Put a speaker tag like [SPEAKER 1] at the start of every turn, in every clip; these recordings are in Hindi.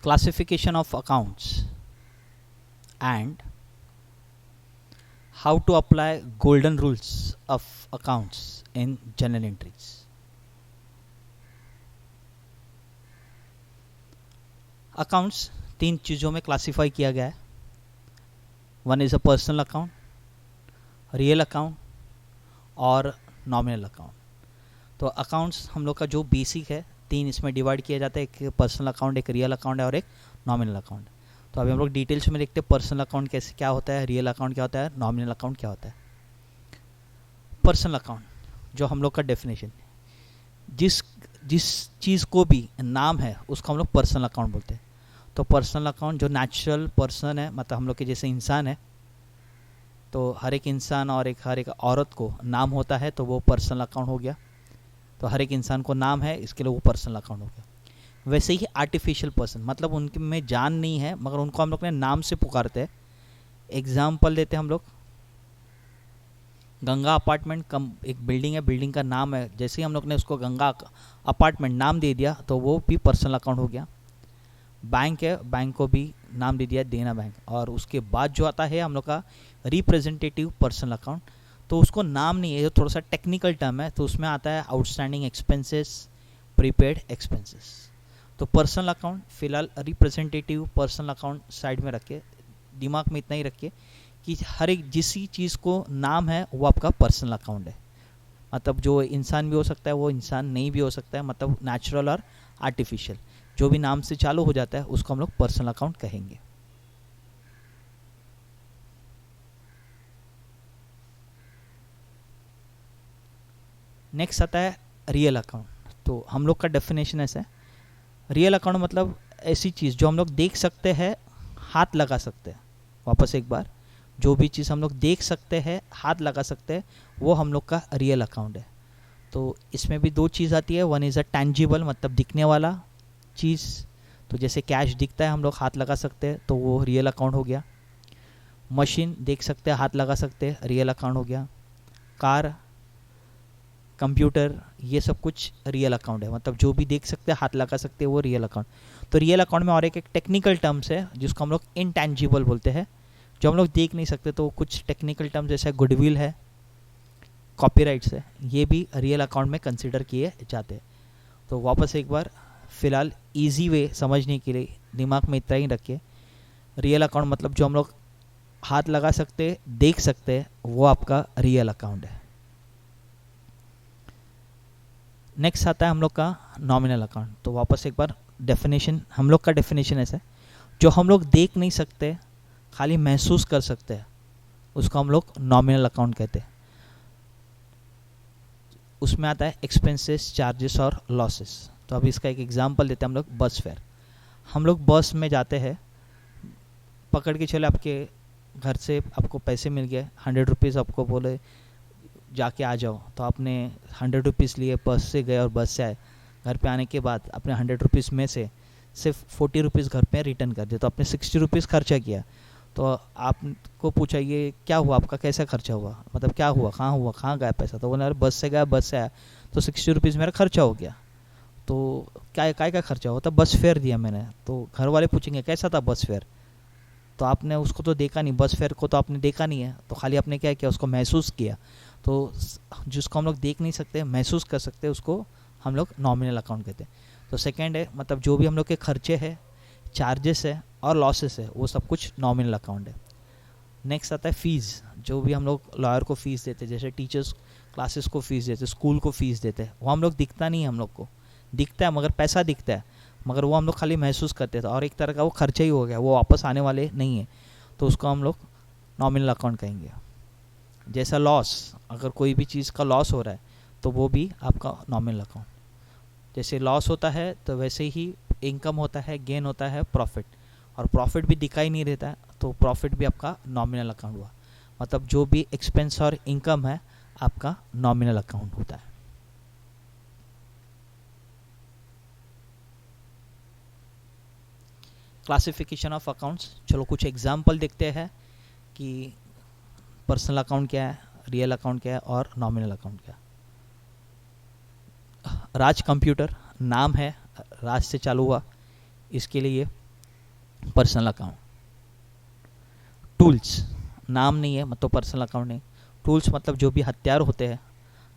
[SPEAKER 1] classification of accounts and how to apply golden rules of accounts in journal entries. Accounts तीन चीज़ों में क्लासिफाई किया गया है. One is a personal account, real account और नॉमिनल अकाउंट. तो अकाउंट्स हम लोग का जो बेसिक है तीन इसमें डिवाइड किया जाता है. एक पर्सनल अकाउंट, एक रियल अकाउंट है और एक नॉमिनल अकाउंट. तो अभी हम लोग डिटेल्स में देखते हैं पर्सनल अकाउंट कैसे क्या होता है, रियल अकाउंट क्या होता है, नॉमिनल अकाउंट क्या होता है. पर्सनल अकाउंट जो हम लोग का डेफिनेशन, जिस जिस चीज़ को भी नाम है उसको हम लोग पर्सनल अकाउंट बोलते हैं. तो पर्सनल अकाउंट जो नेचुरल पर्सन है, मतलब हम लोग के जैसे इंसान है, तो हर एक इंसान और हर एक औरत को नाम होता है तो वो पर्सनल अकाउंट हो गया. तो हर एक इंसान को नाम है, इसके लिए वो पर्सनल अकाउंट हो गया. वैसे ही आर्टिफिशियल पर्सन, मतलब उनके में जान नहीं है मगर उनको हम लोग ने नाम से पुकारते हैं. एग्जाम्पल देते हैं हम लोग, गंगा अपार्टमेंट एक बिल्डिंग है, बिल्डिंग का नाम है, जैसे ही हम लोग ने उसको गंगा अपार्टमेंट नाम दे दिया तो वो भी पर्सनल अकाउंट हो गया. बैंक है, बैंक को भी नाम दे दिया देना बैंक. और उसके बाद जो आता है हम लोग का रिप्रेजेंटेटिव पर्सनल अकाउंट, तो उसको नाम नहीं है, जो थोड़ा सा टेक्निकल टर्म है, तो उसमें आता है आउटस्टैंडिंग एक्सपेंसेस, प्रीपेड एक्सपेंसेस. तो पर्सनल अकाउंट फिलहाल, रिप्रेजेंटेटिव पर्सनल अकाउंट साइड में रखिए, दिमाग में इतना ही रखिए कि हर एक जिस चीज़ को नाम है वो आपका पर्सनल अकाउंट है. मतलब जो इंसान भी हो सकता है वो इंसान नहीं भी हो सकता है, मतलब नेचुरल और आर्टिफिशियल जो भी नाम से चालू हो जाता है उसको हम लोग पर्सनल अकाउंट कहेंगे. नेक्स्ट आता है रियल अकाउंट. तो हम लोग का डेफिनेशन ऐसा है, रियल अकाउंट मतलब ऐसी चीज़ जो हम लोग देख सकते हैं, हाथ लगा सकते हैं. वापस एक बार, जो भी चीज़ हम लोग देख सकते हैं, हाथ लगा सकते हैं, वो हम लोग का रियल अकाउंट है. तो इसमें भी दो चीज़ आती है. वन इज़ अ टैंजिबल, मतलब दिखने वाला चीज़, तो जैसे कैश दिखता है हम लोग हाथ लगा सकते हैं तो वो रियल अकाउंट हो गया. मशीन देख सकते हैं, हाथ लगा सकते हैं, रियल अकाउंट हो गया. कार, कंप्यूटर, ये सब कुछ रियल अकाउंट है, मतलब जो भी देख सकते हैं, हाथ लगा सकते हैं, वो रियल अकाउंट. तो रियल अकाउंट में और एक टेक्निकल टर्म्स है जिसको हम लोग इनटैंजिबल बोलते हैं, जो हम लोग देख नहीं सकते. तो कुछ टेक्निकल टर्म्स जैसे गुडविल है, कॉपीराइट्स है, ये भी रियल अकाउंट में कंसिडर किए जाते हैं. तो वापस एक बार फ़िलहाल इजी वे समझने के लिए दिमाग में इतना ही रखिए, रियल अकाउंट मतलब जो हम लोग हाथ लगा सकते, देख सकते हैं, वो आपका रियल अकाउंट है. नेक्स्ट आता है हम लोग का नॉमिनल अकाउंट. तो वापस एक बार डेफिनेशन, हम लोग का डेफिनेशन ऐसा है, जो हम लोग देख नहीं सकते, खाली महसूस कर सकते हैं, उसको हम लोग नॉमिनल अकाउंट कहते हैं. उसमें आता है एक्सपेंसेस, चार्जेस और लॉसेस. तो अभी इसका एक एग्जांपल देते हैं हम लोग. बस फेयर, हम लोग बस में जाते हैं, पकड़ के चले आपके घर से आपको पैसे मिल गए 100 रुपीज़, आपको बोले जाके आ जाओ, तो आपने 100 रुपीज़ लिए, बस से गए और बस से आए. घर पे आने के बाद अपने 100 रुपीज़ में से सिर्फ 40 रुपीज़ घर पे रिटर्न कर दिए, तो आपने 60 रुपीज़ खर्चा किया. तो आपको पूछा ये क्या हुआ, आपका कैसा खर्चा हुआ, मतलब क्या हुआ, कहाँ गया पैसा. तो बोला बस से गया, बस से आया, तो 60 रुपीज़ मेरा खर्चा हो गया. तो क्या खर्चा हुआ, तो बस फेयर दिया मैंने. तो घर वाले पूछेंगे कैसा था बस फेयर, तो आपने उसको तो देखा नहीं, बस फेयर को तो आपने देखा नहीं है, तो खाली आपने क्या किया, उसको महसूस किया. तो जिसको हम लोग देख नहीं सकते, महसूस कर सकते, उसको हम लोग नॉमिनल अकाउंट कहते हैं. तो सेकेंड है, मतलब जो भी हम लोग के खर्चे हैं, चार्जेस है और लॉसेस है, वो सब कुछ नॉमिनल अकाउंट है. नेक्स्ट आता है फीस, जो भी हम लोग लॉयर को फ़ीस देते हैं, जैसे टीचर्स क्लासेस को फ़ीस देते, स्कूल को फ़ीस देते हैं, वो हम लोग दिखता नहीं है, हम लोग को दिखता है मगर पैसा दिखता है, मगर वो हम लोग खाली महसूस करते थे, और एक तरह का वो खर्चा ही हो गया, वो वापस आने वाले नहीं है, तो उसको हम लोग नॉमिनल अकाउंट कहेंगे. जैसा लॉस, अगर कोई भी चीज़ का लॉस हो रहा है तो वो भी आपका नॉमिनल अकाउंट. जैसे लॉस होता है तो वैसे ही इनकम होता है, गेन होता है, प्रॉफिट, और प्रॉफिट भी दिखाई नहीं देता है, तो प्रॉफिट भी आपका नॉमिनल अकाउंट हुआ. मतलब जो भी एक्सपेंस और इनकम है आपका नॉमिनल अकाउंट होता है. क्लासिफिकेशन ऑफ अकाउंट्स, चलो कुछ एग्जाम्पल देखते हैं कि पर्सनल अकाउंट क्या है, रियल अकाउंट क्या है और नॉमिनल अकाउंट क्या है. राज कंप्यूटर नाम है, राज से चालू हुआ, इसके लिए पर्सनल अकाउंट। टूल्स, नाम नहीं है मतलब पर्सनल अकाउंट नहीं। टूल्स मतलब जो भी हथियार होते हैं,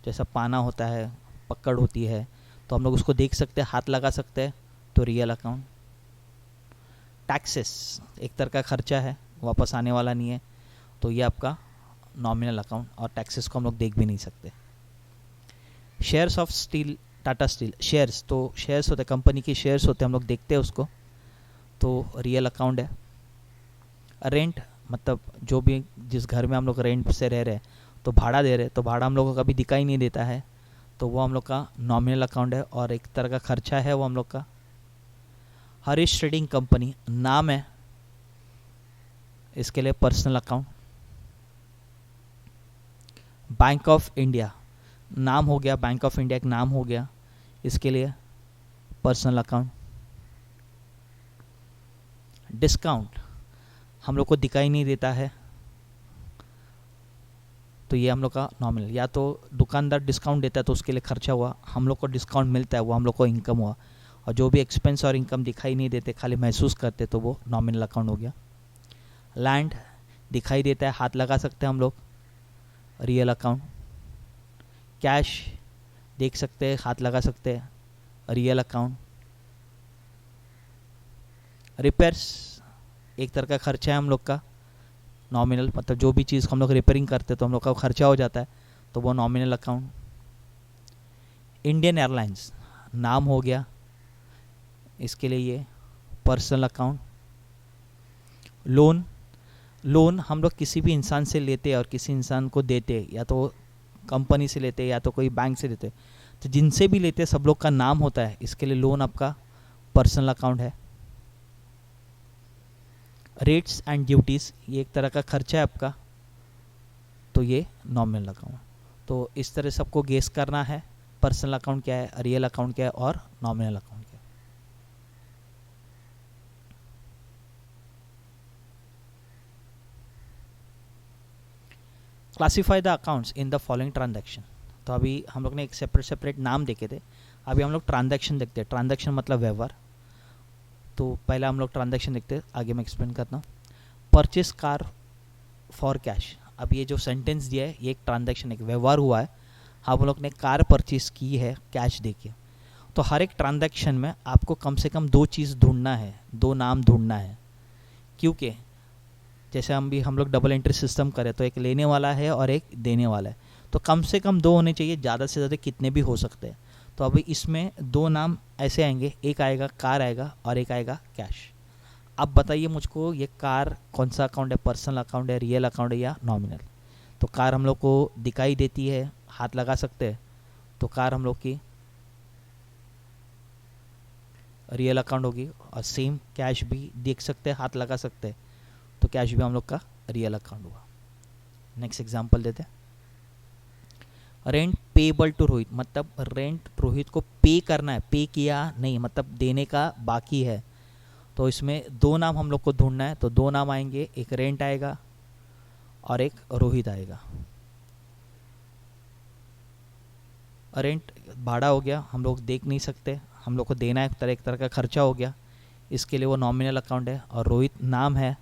[SPEAKER 1] जैसा पाना होता है, पकड़ होती है, तो हम लोग उसको देख सकते हैं, हाथ लगा सकते हैं, तो रियल अकाउंट। टैक्सेस एक तरह का खर्चा है, वापस आने वाला नहीं है, तो ये आपका नॉमिनल अकाउंट, और टैक्सेस को हम लोग देख भी नहीं सकते। Shares of steel, Tata steel, shares, तो शेयर्स होते हैं, कंपनी के शेयर्स होते हैं, हम लोग देखते हैं उसको, तो रियल अकाउंट है। रेंट मतलब जो भी जिस घर में हम लोग रेंट से रह रहे हैं, तो भाड़ा दे रहे हैं, तो भाड़ा हम लोग को कभी दिखाई नहीं देता है, तो वो हम लोग का नॉमिनल अकाउंट है और एक तरह का खर्चा है वो हम लोग का। हरीश ट्रेडिंग कंपनी नाम है, इसके लिए personal account. Bank of India नाम हो गया, बैंक ऑफ इंडिया एक नाम हो गया, इसके लिए पर्सनल अकाउंट। डिस्काउंट हम लोग को दिखाई नहीं देता है, तो ये हम लोग का नॉमिनल। या तो दुकानदार डिस्काउंट देता है तो उसके लिए खर्चा हुआ, हम लोग को डिस्काउंट मिलता है वो हम लोग को इनकम हुआ, और जो भी एक्सपेंस और इनकम दिखाई नहीं देते, खाली महसूस करते, तो वो नॉमिनल अकाउंट हो गया। लैंड दिखाई देता है, हाथ लगा सकते हैं हम लोग, रियल अकाउंट। कैश देख सकते हैं, हाथ लगा सकते हैं, रियल अकाउंट। रिपेयर्स एक तरह का खर्चा है हम लोग का, नॉमिनल मतलब जो भी चीज़ हम लोग रिपेयरिंग करते हैं तो हम लोग का खर्चा हो जाता है, तो वो नॉमिनल अकाउंट। इंडियन एयरलाइंस नाम हो गया, इसके लिए ये पर्सनल अकाउंट। लोन, लोन हम लोग किसी भी इंसान से लेते हैं और किसी इंसान को देते, या तो कंपनी से लेते या तो कोई बैंक से लेते, तो जिनसे भी लेते सब लोग का नाम होता है, इसके लिए लोन आपका पर्सनल अकाउंट है। रेट्स एंड ड्यूटीज़ ये एक तरह का खर्चा है आपका, तो ये नॉमिनल अकाउंट। तो इस तरह सबको गेस करना है, पर्सनल अकाउंट क्या है, रियल अकाउंट क्या है और नॉमिनल अकाउंट क्या है। Classify the accounts in the following transaction. तो अभी हम लोग ने एक सेपरेट नाम देखे थे, अभी हम लोग ट्रांजैक्शन देखते हैं। ट्रांजैक्शन मतलब व्यवहार, तो पहला हम लोग ट्रांजैक्शन देखते हैं, आगे मैं एक्सप्लेन करता हूँ। परचेस कार फॉर कैश, अब ये जो सेंटेंस दिया है ये एक ट्रांजैक्शन, एक व्यवहार हुआ है, हम लोग ने कार परचेस की है कैश देके। तो हर एक ट्रांजैक्शन में आपको कम से कम दो चीज़ ढूंढना है, दो नाम ढूंढना है, क्योंकि जैसे हम लोग डबल एंट्री सिस्टम करें तो एक लेने वाला है और एक देने वाला है, तो कम से कम दो होने चाहिए, ज़्यादा से ज़्यादा कितने भी हो सकते हैं। तो अभी इसमें दो नाम ऐसे आएंगे, एक आएगा कार आएगा और एक आएगा कैश। अब बताइए मुझको ये कार कौन सा अकाउंट है, पर्सनल अकाउंट है, रियल अकाउंट है या नॉमिनल। तो कार हम लोग को दिखाई देती है, हाथ लगा सकते हैं, तो कार हम लोग की रियल अकाउंट होगी। और सेम कैश भी देख सकते हैं, हाथ लगा सकते हैं, तो कैश भी हम लोग का रियल अकाउंट हुआ। नेक्स्ट एग्जांपल देते हैं। रेंट पेबल टू रोहित, मतलब रेंट रोहित को पे करना है, पे किया नहीं मतलब देने का बाकी है, तो इसमें दो नाम हम लोग को ढूंढना है, तो दो नाम आएंगे, एक रेंट आएगा और एक रोहित आएगा। रेंट भाड़ा हो गया, हम लोग देख नहीं सकते, हम लोग को देना है, एक तरह का खर्चा हो गया, इसके लिए वो नॉमिनल अकाउंट है। और रोहित नाम है,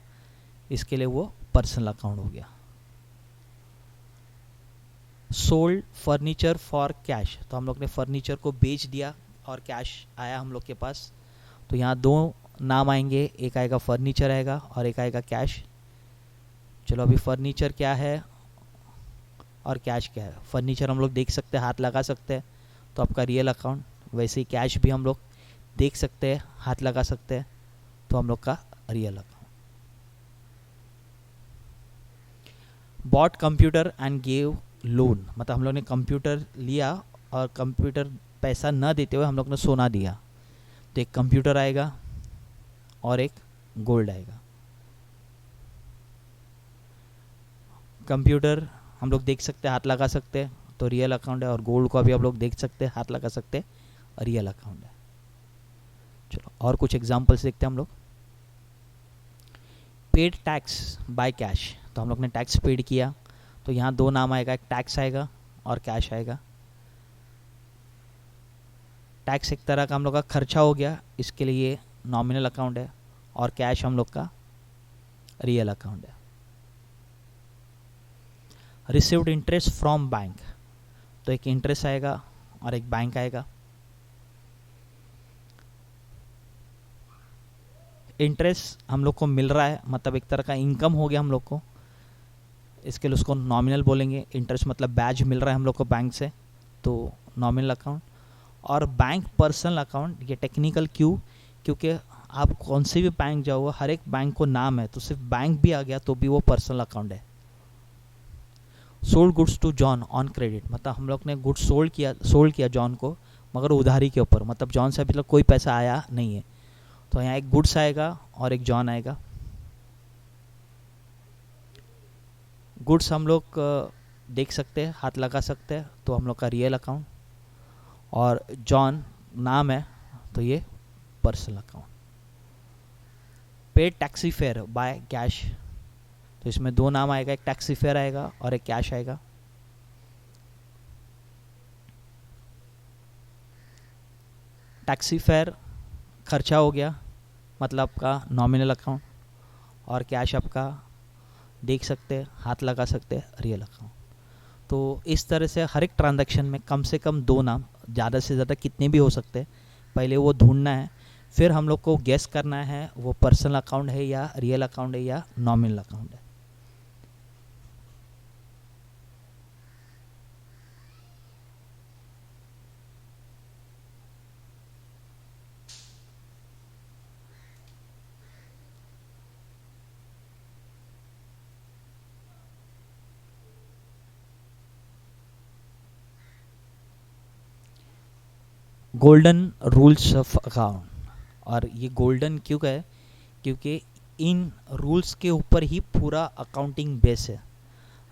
[SPEAKER 1] इसके लिए वो पर्सनल अकाउंट हो गया। सोल्ड फर्नीचर फॉर कैश, तो हम लोग ने फर्नीचर को बेच दिया और कैश आया हम लोग के पास, तो यहाँ दो नाम आएंगे, एक आएगा फर्नीचर आएगा और एक आएगा कैश। चलो अभी फर्नीचर क्या है और कैश क्या है। फर्नीचर हम लोग देख सकते हैं, हाथ लगा सकते हैं, तो आपका रियल अकाउंट। वैसे ही कैश भी हम लोग देख सकते हैं, हाथ लगा सकते हैं, तो हम लोग का real account. Bought computer and gave loan, मतलब हम लोग ने कंप्यूटर लिया और कंप्यूटर पैसा न देते हुए हम लोग ने सोना दिया, तो एक कंप्यूटर आएगा और एक गोल्ड आएगा। कंप्यूटर हम लोग देख सकते हैं, हाथ लगा सकते हैं, तो रियल अकाउंट है, और गोल्ड को अभी हम लोग देख सकते हैं, हाथ लगा सकते हैं, रियल अकाउंट है। चलो और कुछ एग्जांपल्स देखते हैं हम लोग। पेड टैक्स बाय कैश, तो हम लोग ने टैक्स पेड किया, तो यहाँ दो नाम आएगा, एक टैक्स आएगा और कैश आएगा। टैक्स एक तरह का हम लोग का खर्चा हो गया, इसके लिए नॉमिनल अकाउंट है, और कैश हम लोग का रियल अकाउंट है। रिसीव्ड इंटरेस्ट फ्रॉम बैंक, तो एक इंटरेस्ट आएगा और एक बैंक आएगा। इंटरेस्ट हम लोग को मिल रहा है, मतलब एक तरह का इनकम हो गया हम लोग को, इसके लिए उसको नॉमिनल बोलेंगे। इंटरेस्ट मतलब बैज मिल रहा है हम लोग को बैंक से, तो नॉमिनल अकाउंट। और बैंक पर्सनल अकाउंट, ये टेक्निकल क्यों, क्योंकि आप कौन से भी बैंक जाओ, हर एक बैंक को नाम है, तो सिर्फ बैंक भी आ गया तो भी वो पर्सनल अकाउंट है। Sold goods to John on credit, मतलब हम लोग ने गुड्स सोल्ड किया जॉन को, मगर उधारी के ऊपर, मतलब जॉन से अभी तक कोई पैसा आया नहीं है, तो यहाँ एक गुड्स आएगा और एक जॉन आएगा। गुड्स हम लोग देख सकते हैं, हाथ लगा सकते हैं, तो हम लोग का रियल अकाउंट, और जॉन नाम है तो ये personal account. Paid taxi fare by cash, तो इसमें दो नाम आएगा, एक टैक्सी फेयर आएगा और एक कैश आएगा। टैक्सी फेयर खर्चा हो गया, मतलब आपका नॉमिनल अकाउंट, और कैश आपका देख सकते हैं, हाथ लगा सकते हैं, रियल अकाउंट। तो इस तरह से हर एक ट्रांजैक्शन में कम से कम दो नाम, ज़्यादा से ज़्यादा कितने भी हो सकते हैं, पहले वो ढूंढना है, फिर हम लोग को गेस करना है वो पर्सनल अकाउंट है या रियल अकाउंट है या नॉमिनल अकाउंट है। गोल्डन रूल्स ऑफ अकाउंट, और ये गोल्डन क्यों है, क्योंकि इन रूल्स के ऊपर ही पूरा अकाउंटिंग बेस है।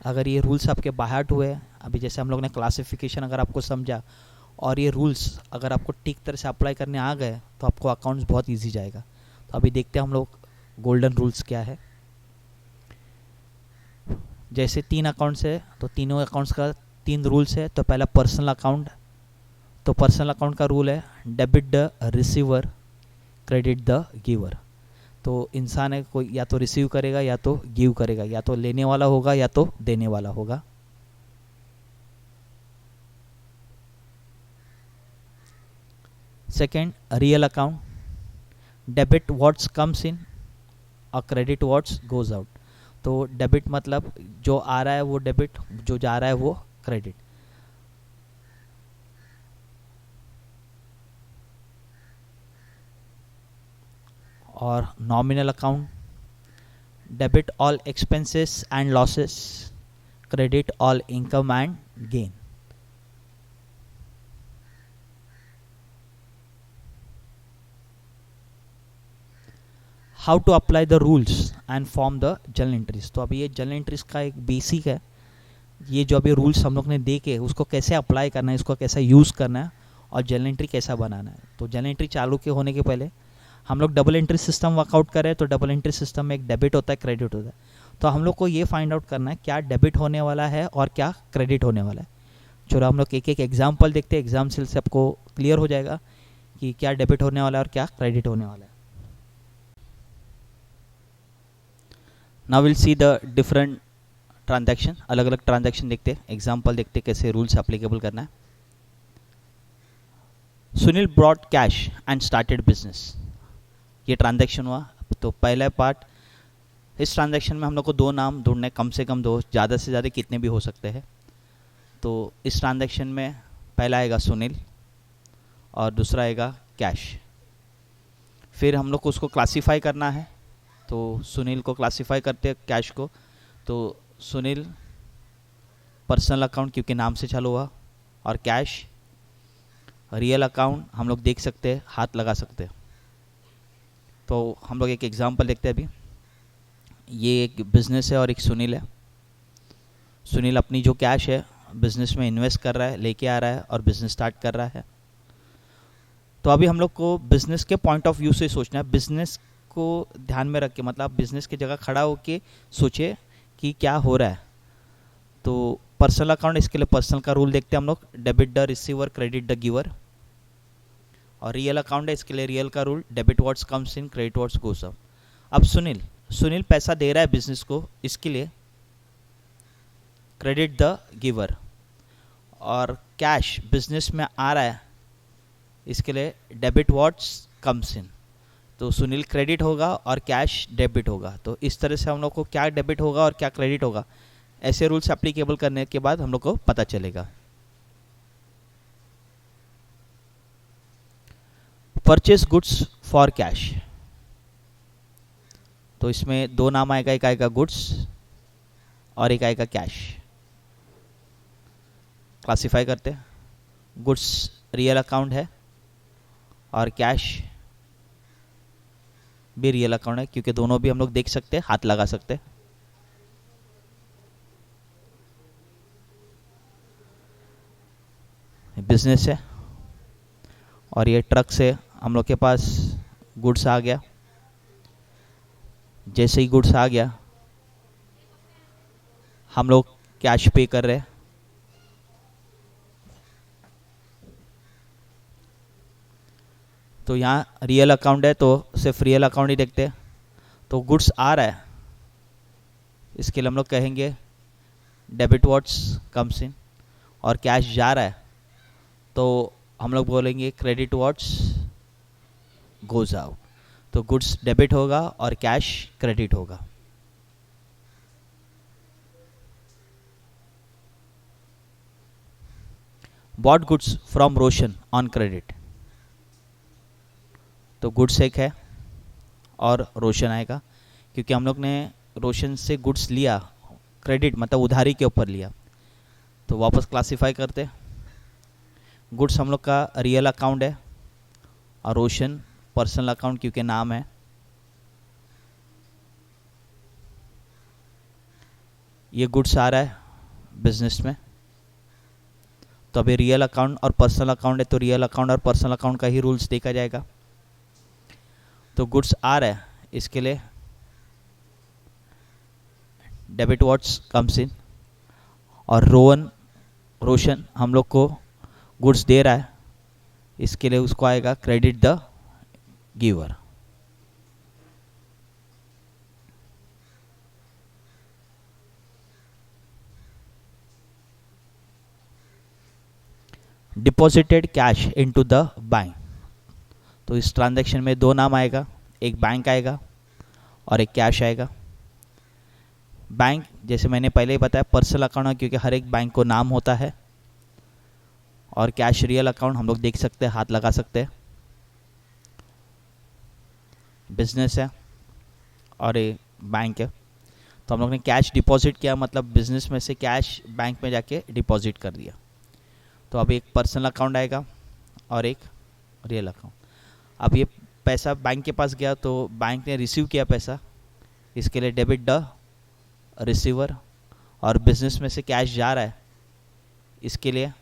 [SPEAKER 1] अगर ये रूल्स आपके बाहर हुए, अभी जैसे हम लोग ने क्लासिफिकेशन अगर आपको समझा, और ये रूल्स अगर आपको ठीक तरह से अप्लाई करने आ गए, तो आपको अकाउंट्स बहुत इजी जाएगा। तो अभी देखते हैं हम लोग गोल्डन रूल्स क्या है। जैसे 3 अकाउंट्स है, तो तीनों अकाउंट्स का 3 रूल्स है। तो पहला पर्सनल अकाउंट, तो पर्सनल अकाउंट का रूल है debit the receiver, credit the giver. तो इंसान है कोई, या तो रिसीव करेगा या तो गिव करेगा, या तो लेने वाला होगा या तो देने वाला होगा। Second, real account, debit what's comes इन और क्रेडिट व्हाट्स गोज आउट। तो डेबिट मतलब जो आ रहा है वो डेबिट, जो जा रहा है वो क्रेडिट। और nominal account, debit all expenses and losses, credit all income and gain. How to apply the rules and form the journal entries. तो अभी ये जर्नल एंट्रीज का एक बेसिक है, ये जो अभी रूल्स हम लोग ने देखे उसको कैसे अप्लाई करना है, इसको कैसे यूज़ करना है, और जर्नल एंट्री कैसा बनाना है। तो जर्नल एंट्री चालू के होने के पहले हम लोग डबल एंट्री सिस्टम वर्कआउट करें, तो डबल एंट्री सिस्टम में एक डेबिट होता है, क्रेडिट होता है। तो हम लोग को ये फाइंड आउट करना है क्या डेबिट होने वाला है और क्या क्रेडिट होने वाला है। चलो हम लोग एक एक एग्जाम्पल देखते हैं, एग्जाम्पल से आपको क्लियर हो जाएगा कि क्या डेबिट होने वाला है और क्या क्रेडिट होने वाला है। Now will see the different transaction, अलग अलग ट्रांजैक्शन देखते हैं, एग्जाम्पल देखते हैं कैसे रूल्स एप्लीकेबल करना है। Sunil brought cash and started business, ये ट्रांजैक्शन हुआ। तो पहला पार्ट, इस ट्रांजैक्शन में हम लोग को दो नाम ढूंढने, कम से कम दो, ज़्यादा से ज़्यादा कितने भी हो सकते हैं। तो इस ट्रांजैक्शन में पहला आएगा सुनील और दूसरा आएगा कैश। फिर हम लोग को उसको क्लासीफाई करना है, तो सुनील को क्लासीफाई करते हैं, कैश को। तो सुनील पर्सनल अकाउंट क्योंकि नाम से चालू हुआ, और कैश रियल अकाउंट हम लोग देख सकते हैं, हाथ लगा सकते हैं। तो हम लोग एक एग्जांपल देखते हैं अभी। ये एक बिज़नेस है और एक सुनील है। सुनील अपनी जो कैश है बिज़नेस में इन्वेस्ट कर रहा है, लेके आ रहा है और बिज़नेस स्टार्ट कर रहा है। तो अभी हम लोग को बिज़नेस के पॉइंट ऑफ व्यू से सोचना है, बिज़नेस को ध्यान में रख के, मतलब बिज़नेस की जगह खड़ा होके सोचे कि क्या हो रहा है। तो पर्सनल अकाउंट, इसके लिए पर्सनल का रूल देखते हैं हम लोग, debit the receiver, credit the giver. और रियल अकाउंट है, इसके लिए रियल का rule, debit what's comes in, credit what's goes out. अब सुनील सुनील पैसा दे रहा है बिजनेस को, इसके लिए क्रेडिट द गिवर, और कैश बिजनेस में आ रहा है, इसके लिए डेबिट व्हाट्स कम्स इन। तो सुनील क्रेडिट होगा और कैश डेबिट होगा। तो इस तरह से हम लोग को क्या डेबिट होगा और क्या क्रेडिट होगा, ऐसे रूल्स एप्लीकेबल करने के बाद हम लोग को पता चलेगा। परचेज गुड्स फॉर कैश, तो इसमें दो नाम आएगा, एक आएगा गुड्स और एक आएगा कैश। क्लासिफाई करते हैं, गुड्स रियल अकाउंट है और कैश भी रियल अकाउंट है, क्योंकि दोनों भी हम लोग देख सकते हैं, हाथ लगा सकते हैं। बिजनेस है और ये ट्रक से हम लोग के पास गुड्स आ गया। जैसे ही गुड्स आ गया हम लोग कैश पे कर रहे हैं। तो यहाँ रियल अकाउंट है तो सिर्फ रियल अकाउंट ही देखते हैं। तो गुड्स आ रहा है, इसके लिए हम लोग कहेंगे डेबिट व्हाट्स कम्स इन, और कैश जा रहा है तो हम लोग बोलेंगे क्रेडिट व्हाट्स गोज आउट। तो गुड्स डेबिट होगा और कैश क्रेडिट होगा। Bought goods from Roshan on credit, तो गुड्स एक है और रोशन आएगा, क्योंकि हम लोग ने रोशन से गुड्स लिया, क्रेडिट मतलब उधारी के ऊपर लिया। तो वापस क्लासिफाई करते, गुड्स हम लोग का रियल अकाउंट है और रोशन पर्सनल अकाउंट क्योंकि नाम है। ये गुड्स आ रहा है बिजनेस में, तो अभी रियल अकाउंट और पर्सनल अकाउंट है, तो रियल अकाउंट और पर्सनल अकाउंट का ही रूल्स देखा जाएगा। तो गुड्स आ रहा है, इसके लिए डेबिट व्हाट्स कम्स इन, और रोशन हम लोग को गुड्स दे रहा है, इसके लिए उसको आएगा credit the giver. Deposited cash into the bank, तो इस ट्रांजैक्शन में दो नाम आएगा, एक बैंक आएगा और एक कैश आएगा। बैंक जैसे मैंने पहले ही बताया पर्सनल अकाउंट है, क्योंकि हर एक बैंक को नाम होता है, और कैश रियल अकाउंट हम लोग देख सकते हैं, हाथ लगा सकते हैं। बिजनेस है और ये बैंक है, तो हम लोग ने कैश डिपॉजिट किया, मतलब बिजनेस में से कैश बैंक में जाके डिपॉजिट कर दिया। तो अब एक पर्सनल अकाउंट आएगा और एक रियल अकाउंट। अब ये पैसा बैंक के पास गया तो बैंक ने रिसीव किया पैसा, इसके लिए डेबिट द रिसीवर, और बिजनेस में से कैश जा रहा है, इसके लिए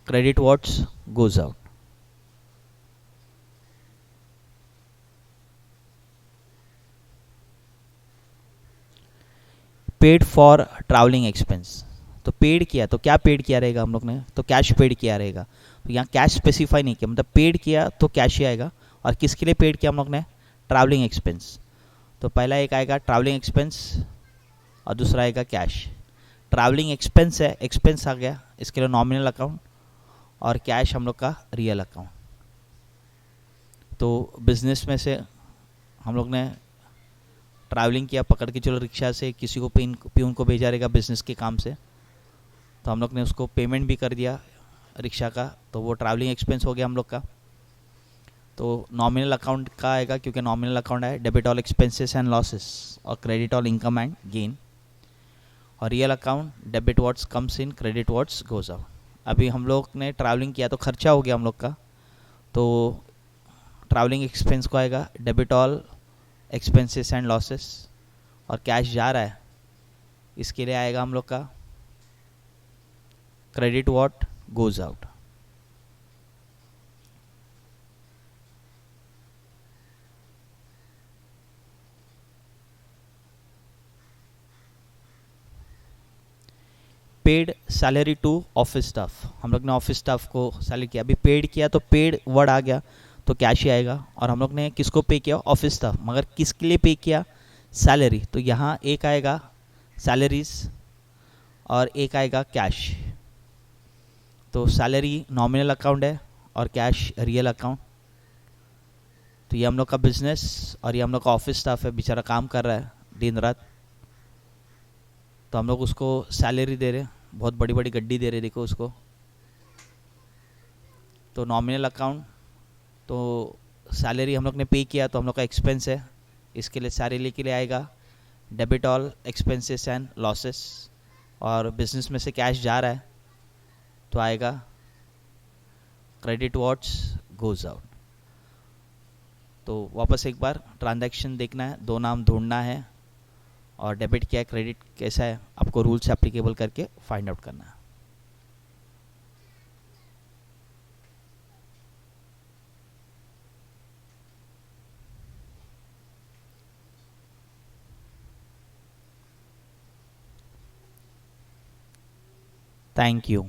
[SPEAKER 1] credit what's goes out. Paid for travelling expense, तो पेड किया, तो क्या पेड किया रहेगा हम लोग ने, तो कैश पेड किया रहेगा। तो यहाँ कैश स्पेसिफाई नहीं किया, मतलब पेड किया तो कैश ही आएगा। और किसके लिए पेड किया हम लोग ने, ट्रैवलिंग एक्सपेंस। तो पहला एक आएगा ट्रैवलिंग एक्सपेंस और दूसरा आएगा कैश। ट्रैवलिंग एक्सपेंस है, एक्सपेंस आ गया, इसके लिए नॉमिनल अकाउंट, और कैश हम लोग का रियल अकाउंट। तो बिजनेस में से हम लोग ने ट्रैवलिंग किया, पकड़ के चलो रिक्शा से किसी को पियून को भेजा रहेगा बिजनेस के काम से, तो हम लोग ने उसको पेमेंट भी कर दिया रिक्शा का, तो वो ट्रैवलिंग एक्सपेंस हो गया हम लोग का। तो नॉमिनल अकाउंट का आएगा, क्योंकि नॉमिनल अकाउंट है, debit all expenses and losses और credit all income and gain. और real account debit what's comes in, credit what's goes out. अभी हम लोग ने ट्रैवलिंग किया तो खर्चा हो गया हम लोग का, तो ट्रैवलिंग एक्सपेंस को आएगा debit all expenses and losses, और कैश जा रहा है, इसके लिए आएगा हम लोग का credit what goes out. Paid salary to office staff, हम लोग ने ऑफिस स्टाफ को सैलरी किया, अभी पेड किया तो पेड वर्ड आ गया, तो कैश ही आएगा। और हम लोग ने किसको पे किया, ऑफिस था, मगर किसके लिए पे किया, सैलरी। तो यहाँ एक आएगा सैलरीज और एक आएगा कैश। तो सैलरी नॉमिनल अकाउंट है और कैश रियल अकाउंट। तो ये हम लोग का बिजनेस और ये हम लोग का ऑफिस स्टाफ है, बेचारा काम कर रहा है दिन रात। तो हम लोग उसको सैलरी दे रहे हैं, बहुत बड़ी बड़ी गड्डी दे रहे, देखो उसको। तो नॉमिनल अकाउंट, तो सैलरी हम लोग ने पे किया तो हम लोग का एक्सपेंस है, इसके लिए सैलरी के लिए आएगा debit all expenses and losses. और बिजनेस में से कैश जा रहा है तो आएगा क्रेडिट व्हाट्स गोज आउट। तो वापस एक बार ट्रांजैक्शन देखना है, दो नाम ढूंढना है और डेबिट क्या है क्रेडिट कैसा है आपको रूल्स एप्लीकेबल करके फाइंड आउट करना है। Thank you.